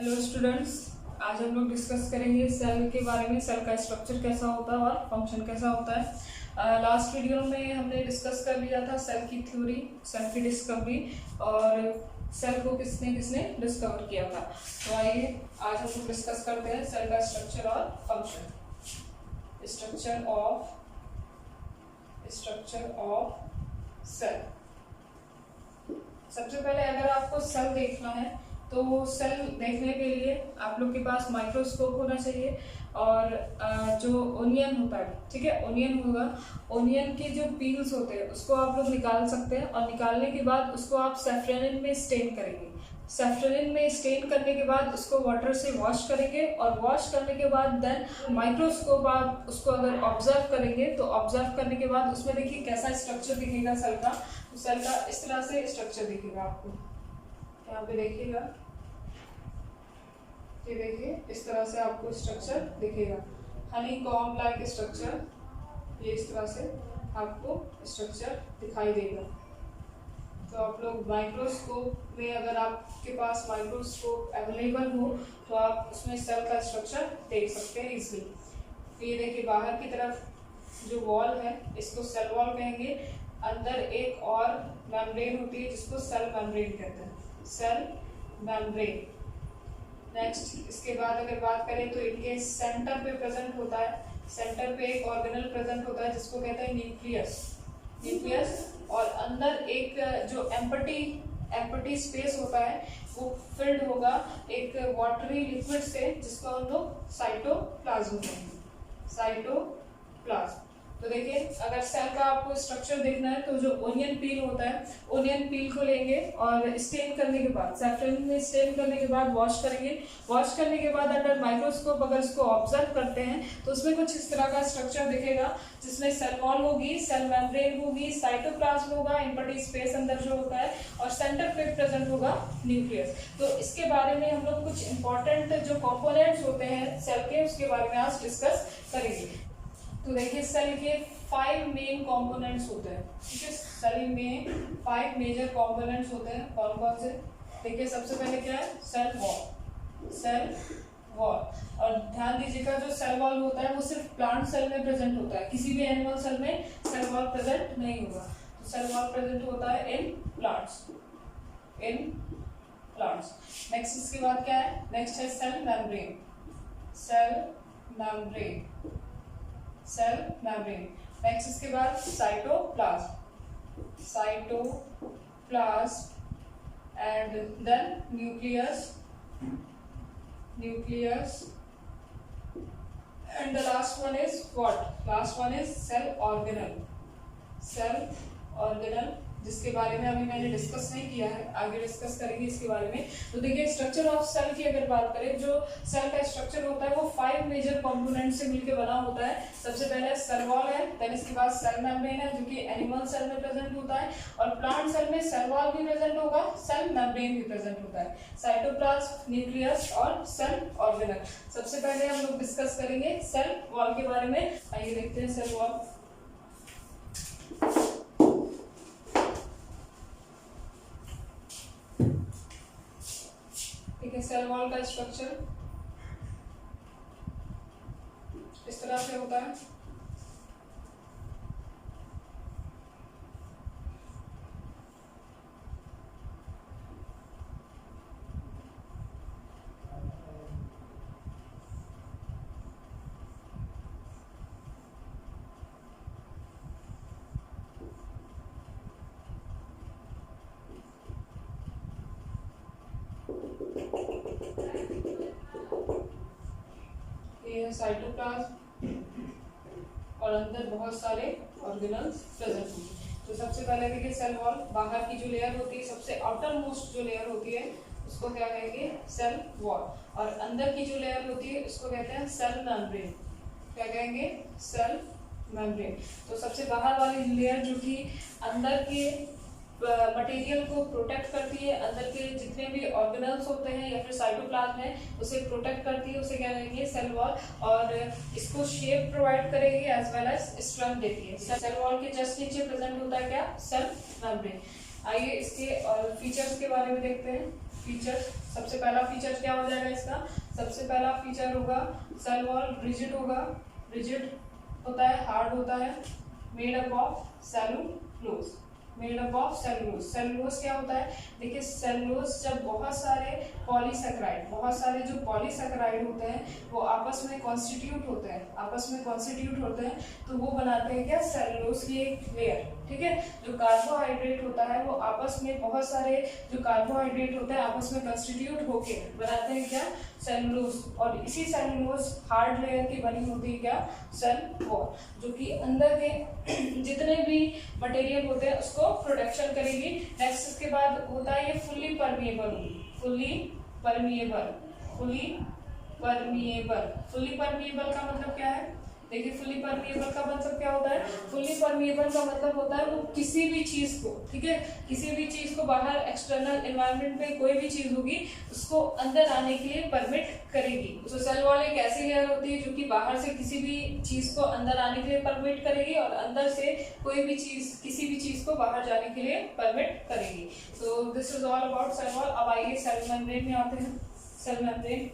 Hello students, आज हम लोग डिस्कस करेंगे सेल के बारे में। सेल का स्ट्रक्चर कैसा होता है और फंक्शन कैसा होता है। लास्ट वीडियो में हमने डिस्कस कर लिया था सेल की थ्योरी, सेल की डिस्कवरी और सेल को किसने किसने डिस्कवर किया था। तो आइए आज हम लोग डिस्कस करते हैं सेल का स्ट्रक्चर और फंक्शन। Structure of cell. सबसे पहले अगर आपको सेल देखना है तो सेल देखने के लिए आप लोग के पास माइक्रोस्कोप होना चाहिए और जो ओनियन होता है, ठीक है, ओनियन होगा। ओनियन के जो पील्स होते हैं उसको आप लोग निकाल सकते हैं और निकालने के बाद उसको आप सेफ्रेनिन में स्टेन करेंगे। सेफ्रेनिन में स्टेन करने के बाद उसको वाटर से वॉश करेंगे और वॉश करने के बाद देन माइक्रोस्कोप आप उसको अगर ऑब्जर्व करेंगे तो ऑब्जर्व करने के बाद उसमें देखिए कैसा स्ट्रक्चर दिखेगा सेल का। तो सेल का इस तरह से स्ट्रक्चर दिखेगा आपको, यहाँ पे देखिएगा, ये देखिए इस तरह से आपको स्ट्रक्चर दिखेगा। हनी कॉम्ब लाइक स्ट्रक्चर, ये इस तरह से आपको स्ट्रक्चर दिखाई देगा। तो आप लोग माइक्रोस्कोप में, अगर आपके पास माइक्रोस्कोप अवेलेबल हो तो आप उसमें सेल का स्ट्रक्चर देख सकते हैं इजीली। तो ये देखिए बाहर की तरफ जो वॉल है इसको सेल वॉल कहेंगे। अंदर एक और मेम्ब्रेन होती है जिसको सेल मेम्ब्रेन कहते हैं, सेल मेम्ब्रेन। नेक्स्ट इसके बाद अगर बात करें तो इनके सेंटर पे प्रेजेंट होता है, सेंटर पे एक ऑर्गेनल प्रेजेंट होता है जिसको कहते हैं न्यूक्लियस। और अंदर एक जो एम्प्टी स्पेस होता है वो फिल्ड होगा एक वाटरी लिक्विड से जिसको हम लोग साइटोप्लाज्म कहेंगे, साइटोप्लाज्म। तो देखिए अगर सेल का आपको स्ट्रक्चर देखना है तो जो ओनियन पील होता है, ओनियन पील को लेंगे और स्टेन करने के बाद, सेफ्रेनिन में स्टेन करने के बाद वॉश करेंगे। वॉश करने के बाद अंडर माइक्रोस्कोप अगर इसको ऑब्जर्व करते हैं तो उसमें कुछ इस तरह का स्ट्रक्चर दिखेगा जिसमें सेल वॉल होगी, सेल मेम्ब्रेन होगी, साइटोप्लाज्म होगा, एम्प्टी स्पेस अंदर जो होता है, और सेंटर पे प्रेजेंट होगा न्यूक्लियस। तो इसके बारे में हम लोग कुछ इंपॉर्टेंट जो कंपोनेंट्स होते हैं सेल के उसके बारे में आज डिस्कस करेंगे। तो देखिए सेल के 5 मेन कंपोनेंट्स होते हैं, ठीक है। सेल में 5 मेजर कंपोनेंट्स होते हैं। कौन कौन से? देखिए सबसे पहले क्या है, सेल वॉल। और ध्यान दीजिएगा जो सेल वॉल होता है वो सिर्फ प्लांट सेल में प्रेजेंट होता है, किसी भी एनिमल सेल में सेल वॉल प्रेजेंट नहीं होगा। तो सेल वॉल प्रेजेंट होता है इन प्लांट्स। नेक्स्ट इसके बाद क्या है, नेक्स्ट है सेल मेम्ब्रेन। नेक्स्ट इसके बाद cytoplasm and then nucleus and the last one is what? Last one is cell organelle, जिसके बारे में अभी मैंने डिस्कस नहीं किया है, आगे डिस्कस करेंगे इसके बारे में। तो देखिए स्ट्रक्चर ऑफ सेल की अगर बात करें, जो सेल का स्ट्रक्चर होता है वो 5 मेजर कंपोनेंट से मिलकर बना होता है। सबसे पहले सेल वॉल है, देन इसके बाद सेल मेम्ब्रेन है जो कि एनिमल सेल में प्रेजेंट होता है, और प्लांट सेल में सेल वॉल भी प्रेजेंट होगा, सेल मेम्ब्रेन भी प्रेजेंट होता है, साइटोप्लाज्म, न्यूक्लियस और सेल ऑर्गेनल। सबसे पहले हम लोग डिस्कस करेंगे सेल वॉल के बारे में। आइए देखते हैं सेल वॉल। सेल वॉल का स्ट्रक्चर इस तरह से होता है। साइटोप्लाज्म और अंदर बहुत सारे ऑर्गेनल्स प्रेजेंट होंगे। तो सबसे पहले देखिए सेल वॉल, बाहर की जो लेयर होती है, सबसे आउटर मोस्ट जो लेयर होती है उसको क्या कहेंगे? Cell wall. और अंदर की जो लेयर होती है उसको कहते हैं सेल मेम्ब्रेन। क्या कहेंगे? Cell membrane. तो सबसे बाहर वाली लेयर जो कि अंदर के मटेरियल को प्रोटेक्ट करती है, अंदर के जितने भी ऑर्गेनल्स होते हैं या फिर साइटोप्लाज्म है उसे प्रोटेक्ट करती है, उसे क्या कहेंगे? Cell wall. और इसको शेप प्रोवाइड करेगी एज वेल एज स्ट्रेंथ देती है। सेल वॉल के जस्ट नीचे प्रेजेंट होता है क्या? Cell membrane. आइए इसके फीचर्स के बारे में देखते हैं। फीचर्स, सबसे पहला फीचर क्या हो जाएगा इसका? सबसे पहला फीचर होगा सेल वॉल रिजिड होगा। रिजिड होता है, हार्ड होता है, made up of cellulose. Made up of cellulose. Cellulose क्या होता है? देखिए सेलुलोज जब बहुत सारे पॉलीसेकेराइड, बहुत सारे जो पॉलीसेकेराइड होते हैं वो आपस में कॉन्स्टिट्यूट होते हैं, आपस में कॉन्स्टिट्यूट होते हैं तो वो बनाते हैं क्या? सेलुलोज की एक लेयर। ठीक है, जो कार्बोहाइड्रेट होता है वो आपस में, बहुत सारे जो कार्बोहाइड्रेट होते हैं आपस में कंस्टिट्यूट होके बनाते हैं क्या? सेलुलोज। और इसी सेलुलोज हार्ड लेयर की बनी होती है क्या? सेल वॉल, जो कि अंदर के जितने भी मटेरियल होते हैं उसको प्रोटेक्शन करेगी। नेक्स्ट इसके बाद होता है ये फुल्ली परमिएबल होगी। Fully permeable, fully permeable. Fully permeable का मतलब क्या है? देखिए फुल्ली परमिएबल का मतलब क्या होता है? फुल्ली परमिएबल का मतलब होता है वो किसी भी चीज को, ठीक है, किसी भी चीज को बाहर एक्सटर्नल एनवायरनमेंट में कोई भी चीज होगी उसको अंदर आने के लिए परमिट करेगी। तो सेल वॉल एक ऐसी लेयर होती है जो कि बाहर से किसी भी चीज को अंदर आने के लिए परमिट करेगी और अंदर से कोई भी चीज, किसी भी चीज को बाहर जाने के लिए परमिट करेगी। तो this is all about cell wall. अब आइए सेल मेम्ब्रेन में आते हैं। सेल मेम्ब्रेन,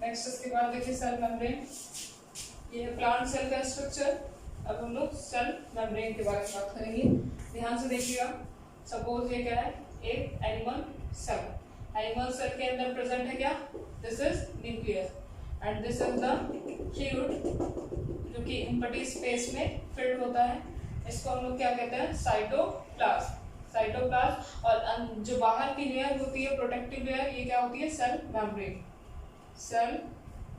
नेक्स्ट इसके बाद देखिए सेल मेम्ब्रेन, ये है प्लांट सेल का स्ट्रक्चर। अब हम लोग सेल मेम्ब्रेन के बारे में बात करेंगे। ध्यान से देखिएगा। सपोज ये क्या है? एक एनिमल सेल। एनिमल सेल के अंदर प्रेजेंट है क्या? This is nucleus and this is the fluid जो कि एम्प्टी स्पेस में फिल्ड होता है। इसको हम लोग क्या कहते हैं? साइटोप्लाज्म। साइटोप्लाज्म। और जो बाहर की लेयर होती है, प्रोटेक्टिव लेयर, ये क्या होती है? Cell membrane. Cell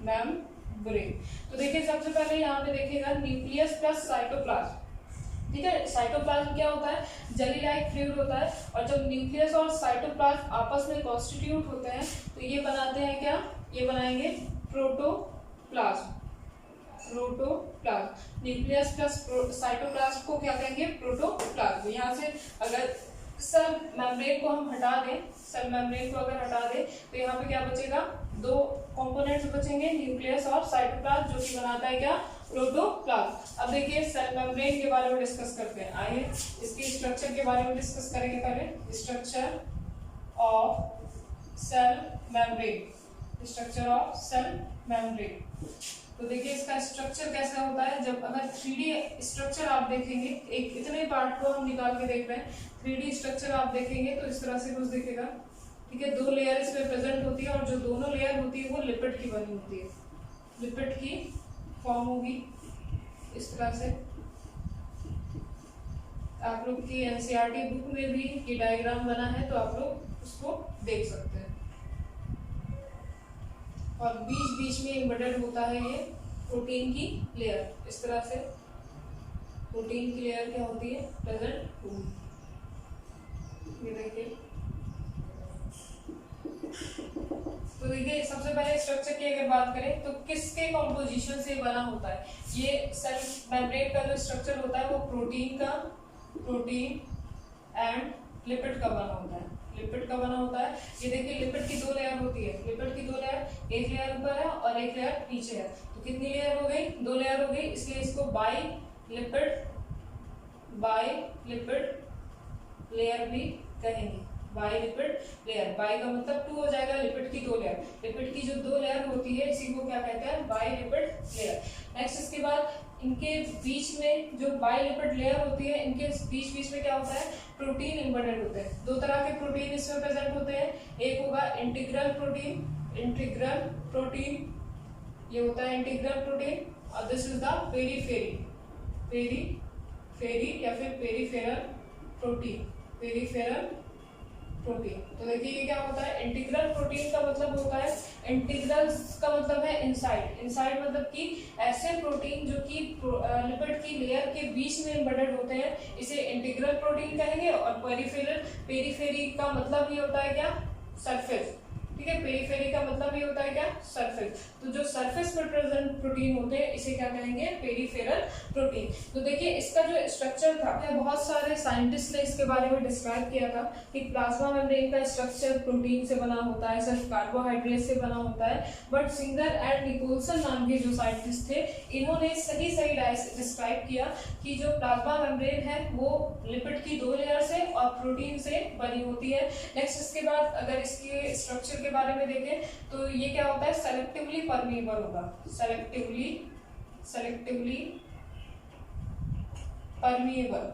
membrane. तो देखिए सबसे पहले यहाँ पे देखिएगा न्यूक्लियस प्लस साइटोप्लाज्म। ठीक है, साइटोप्लाज्म क्या होता है? जेली लाइक फ्लूइड होता है और जब न्यूक्लियस और साइटोप्लाज्म आपस में कॉन्स्टिट्यूट होते हैं तो ये बनाते हैं क्या? ये बनाएंगे protoplasm. Protoplasm. Nucleus plus cytoplasm को क्या कहेंगे? प्रोटोप्लाज्म। यहाँ से अगर सेल मेम्ब्रेन को हम हटा दें, सेल मेम्ब्रेन को अगर हटा दें तो यहाँ पे क्या बचेगा? दो कंपोनेंट्स बचेंगे, न्यूक्लियस और साइटोप्लाज्म, जो कि बनाता है क्या? प्रोटोप्लाज्म। अब देखिए सेल मेम्ब्रेन के बारे में डिस्कस करते हैं। आइए इसके स्ट्रक्चर के बारे में डिस्कस करेंगे। पहले structure of cell membrane. Structure of cell membrane. तो देखिए इसका स्ट्रक्चर कैसा होता है? जब अगर 3D स्ट्रक्चर आप देखेंगे, एक इतने पार्ट को हम निकाल के देख रहे हैं, 3D स्ट्रक्चर आप देखेंगे तो इस तरह से कुछ दिखेगा। ठीक है, दो लेयर इसमें प्रेजेंट होती है और जो दोनों लेयर होती है वो लिपिड की बनी होती है। लिपिड की फॉर्म होगी इस तरह से। आप लोग की एनसीईआरटी बुक में भी ये डायग्राम बना है तो आप लोग उसको देख सकते हैं। और बीच बीच में एम्बेडेड होता है ये प्रोटीन की लेयर। इस तरह से प्रोटीन की लेयर क्या होती है? प्रेजेंट होगी। ये देखिए। तो देखिए सबसे पहले स्ट्रक्चर की अगर बात करें तो किसके कॉम्पोजिशन से बना होता है? ये सेल मेम्ब्रेन का जो स्ट्रक्चर होता है वो प्रोटीन एंड लिपिड का बना होता है। लिपिड का बना होता है। ये देखिए लिपिड की दो लेयर होती है। लिपिड की दो लेयर, एक लेयर ऊपर है और एक लेयर नीचे है। तो कितनी लेयर हो गई? दो लेयर हो गई, इसलिए इसको बाई लिपिड लेयर भी कहेंगे। By lipid layer. बाई का मतलब 2 हो जाएगा, लिपिड की 2 लेयर। लिपिड की जो 2 लेयर होती है इसी को क्या कहते हैं? By lipid layer. नेक्स्ट इसके बाद इनके बीच में जो बाई लिपिड लेयर होती है, इनके बीच बीच में क्या होता है? प्रोटीन एम्बेडेड होते हैं। 2 तरह के प्रोटीन इसमें प्रेजेंट होते हैं। एक होगा इंटीग्रल प्रोटीन, ये होता है इंटीग्रल प्रोटीन, और दिस इज द पेरीफेरी या फिर पेरीफेरल प्रोटीन। तो देखिए ये क्या होता है? इंटीग्रल प्रोटीन का मतलब होता है, इंटीग्रल का मतलब है इनसाइड मतलब कि ऐसे प्रोटीन जो कि लिपिड की लेयर के बीच में एम्बेडेड होते हैं, इसे इंटीग्रल प्रोटीन कहेंगे। और पेरीफेरी का मतलब ये होता है क्या? सरफेस। ठीक है। पेरिफेरी का मतलब ये होता है क्या, सरफेस। तो जो सरफेस पर प्रेजेंट प्रोटीन होते हैं इसे क्या कहेंगे, पेरिफेरल प्रोटीन। तो देखिए इसका जो स्ट्रक्चर था, बहुत सारे साइंटिस्ट ने इसके बारे में डिस्क्राइब किया था कि प्लाज्मा मेम्ब्रेन का स्ट्रक्चर प्रोटीन से बना होता है, सिर्फ कार्बोहाइड्रेट से बना होता है। बट सिंगर एंड निकोलसन नाम के जो साइंटिस्ट थे, इन्होंने सही डिस्क्राइब किया कि जो प्लाज्मा मेम्ब्रेन है वो लिपिड की 2 लेयर से और प्रोटीन से बनी होती है। नेक्स्ट इसके बाद अगर इसके स्ट्रक्चर के बारे में देखें तो ये क्या होता है, सेलेक्टिवली परमीएबल होगा, सेलेक्टिवली परमीएबल,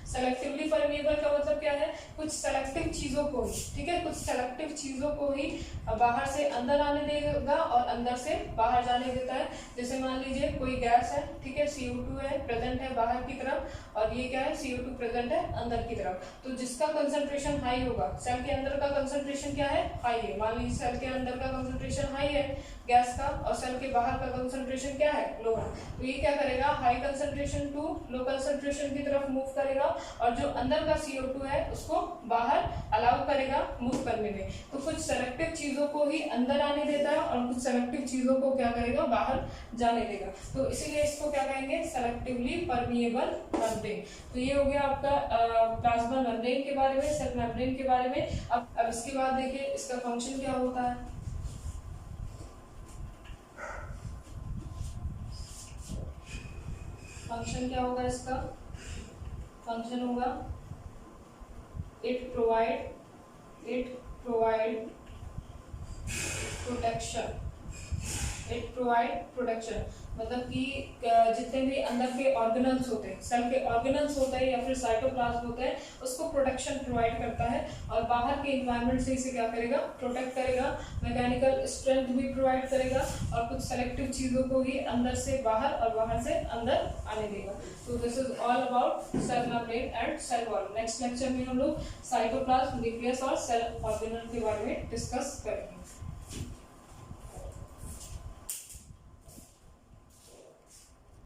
सेलेक्टिवली परमीएबल का मतलब क्या है, कुछ सेलेक्टिव चीजों को ही, ठीक है, कुछ सेलेक्टिव चीजों को ही बाहर से अंदर आने देगा और अंदर से बाहर जाने देता है। जैसे मान लीजिए कोई गैस है, ठीक है, CO2 है, प्रेजेंट है बाहर की तरफ, और ये क्या है, CO2 प्रेजेंट है अंदर की तरफ। तो जिसका कंसंट्रेशन हाई होगा, सेल के अंदर का कंसंट्रेशन क्या है, हाई है। मान लीजिए सेल के अंदर का कंसंट्रेशन हाई है गैस का, और सेल के बाहर का कंसंट्रेशन क्या है, लो है। तो ये क्या करेगा, high concentration to low concentration की तरफ मूव करेगा, और जो अंदर का CO2 है उसको बाहर अलाउ करेगा मूव करने में। तो कुछ सेलेक्टिव चीजों को ही अंदर आने देता है और कुछ सेलेक्टिव चीजों को क्या करेगा, बाहर जाने देगा। तो इसीलिए इसको क्या कहेंगे, सेलेक्टिवली परमीएबल मेम्ब्रेन। तो ये हो गया आपका प्लाज्मा मेम्ब्रेन के बारे में, सेल मेम्ब्रेन के बारे में। अब इसके बाद देखिए इसका फंक्शन क्या होता है। फंक्शन क्या होगा इसका, फंक्शन होगा इट प्रोवाइड प्रोटेक्शन, मतलब कि जितने भी अंदर के ऑर्गेनल्स होते हैं, सेल के ऑर्गेनल्स होते हैं या फिर साइटोप्लाज्म होते हैं, उसको प्रोटेक्शन प्रोवाइड करता है और बाहर के इन्वायरमेंट से इसे क्या करेगा, प्रोटेक्ट करेगा। मैकेनिकल स्ट्रेंथ भी प्रोवाइड करेगा और कुछ सेलेक्टिव चीजों को ही अंदर से बाहर और बाहर से अंदर आने देगा। तो this is all about cell membrane and cell wall. Next lecture में हम लोग साइटोप्लाज्म, न्यूक्लियस और सेल ऑर्गेनल के बारे में डिस्कस करेंगे।